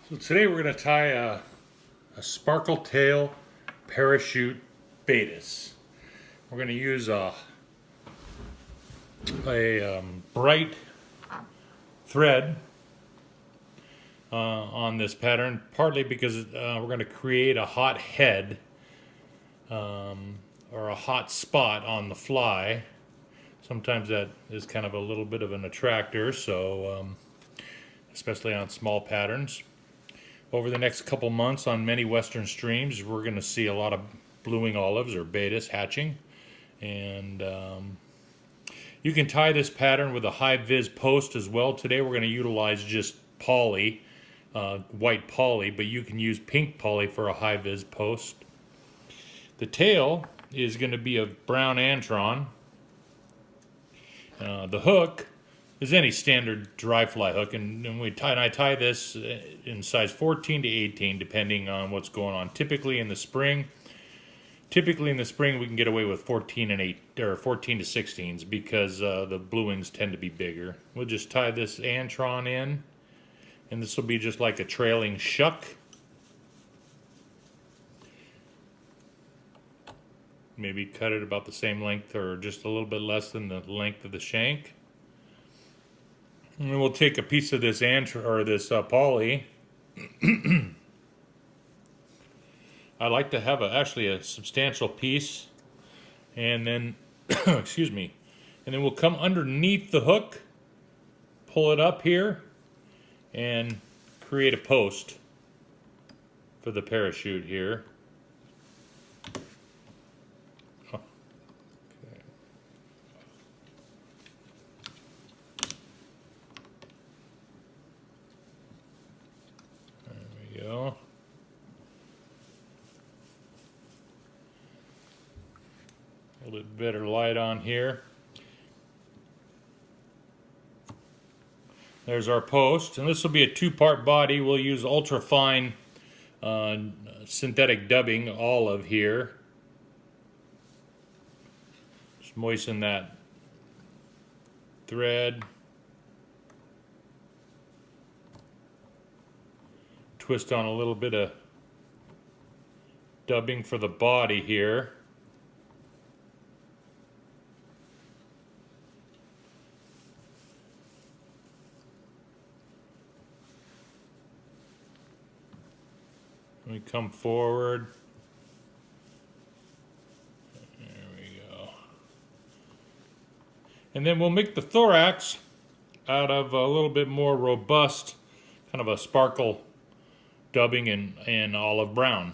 So today we're going to tie a sparkle tail parachute Baetis. We're going to use a bright thread on this pattern, partly because we're going to create a hot head or a hot spot on the fly. Sometimes that is kind of a little bit of an attractor, so especially on small patterns. Over the next couple months on many western streams, we're going to see a lot of blue-wing olives or Baetis hatching. And you can tie this pattern with a high-vis post as well. Today we're going to utilize just poly, white poly, but you can use pink poly for a high-vis post. The tail is going to be of brown Antron. The hook is any standard dry fly hook, and I tie this in size 14 to 18 depending on what's going on. Typically in the spring we can get away with 14 to 16s because the blue wings tend to be bigger. We'll just tie this Antron in, and this will be just like a trailing shuck. Maybe cut it about the same length or just a little bit less than the length of the shank. And then we'll take a piece of this poly. I like to have actually a substantial piece, and then excuse me, and then we'll come underneath the hook, pull it up here, and create a post for the parachute here. Go. A little bit better light on here. There's our post, and this will be a two-part body. We'll use ultra-fine synthetic dubbing olive here. Just moisten that thread. Twist on a little bit of dubbing for the body here. We come forward. There we go. And then we'll make the thorax out of a little bit more robust, kind of a sparkle dubbing in olive brown.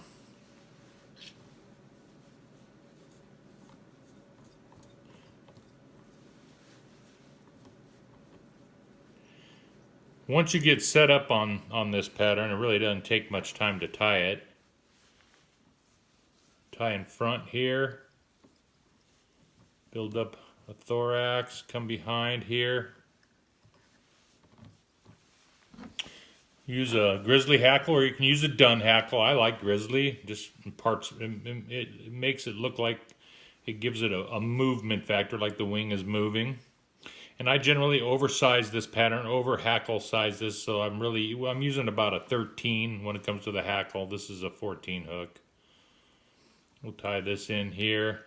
Once you get set up on this pattern, it really doesn't take much time to tie it. Tie in front here, build up a thorax, come behind here. Use a grizzly hackle, or you can use a dun hackle. I like grizzly, just parts. It makes it look like it gives it a movement factor, like the wing is moving. And I generally oversize this pattern, over hackle size this, so I'm using about a 13 when it comes to the hackle. This is a 14 hook. We'll tie this in here.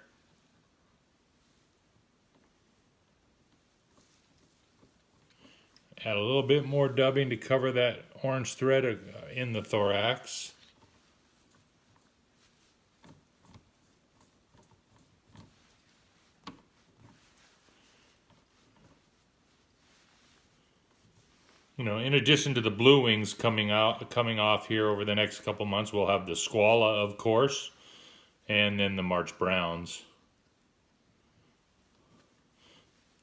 Add a little bit more dubbing to cover that orange thread in the thorax. You know, in addition to the blue wings coming off here over the next couple months, we'll have the squala, of course, and then the March browns.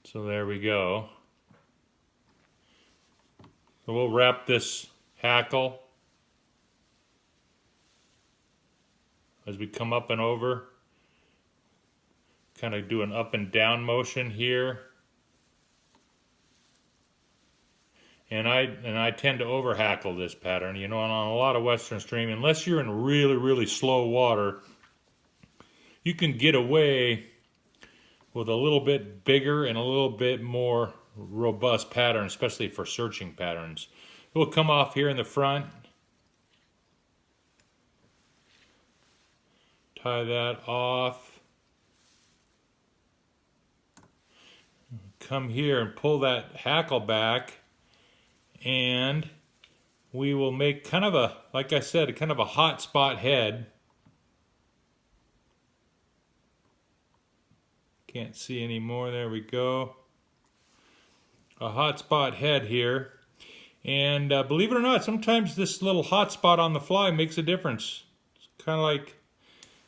So there we go. So we'll wrap this hackle as we come up and over. Kind of do an up and down motion here. And I tend to over hackle this pattern, you know, on a lot of western stream, unless you're in really, really slow water, you can get away with a little bit bigger and a little bit more robust pattern, especially for searching patterns. It will come off here in the front, Tie that off. Come here and pull that hackle back, and we will make kind of a, like I said, kind of a hot spot head. Can't see anymore. There we go. A hot spot head here. And believe it or not, sometimes this little hot spot on the fly makes a difference. It's kind of like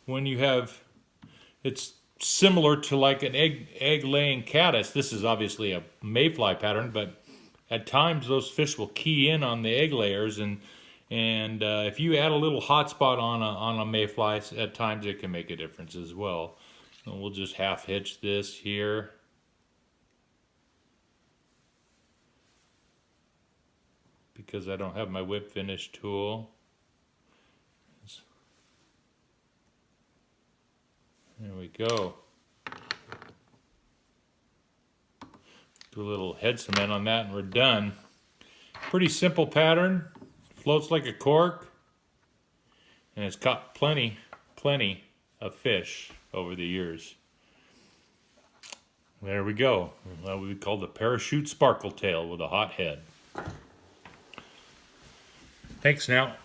when you have, it's similar to like an egg laying caddis. This is obviously a mayfly pattern, but at times those fish will key in on the egg layers, and if you add a little hot spot on a mayfly, at times it can make a difference as well. And we'll just half hitch this here. Because I don't have my whip finish tool. There we go. Do a little head cement on that and we're done. Pretty simple pattern. Floats like a cork. And it's caught plenty of fish over the years. There we go. What we call the parachute sparkle tail with a hot head. Thanks now.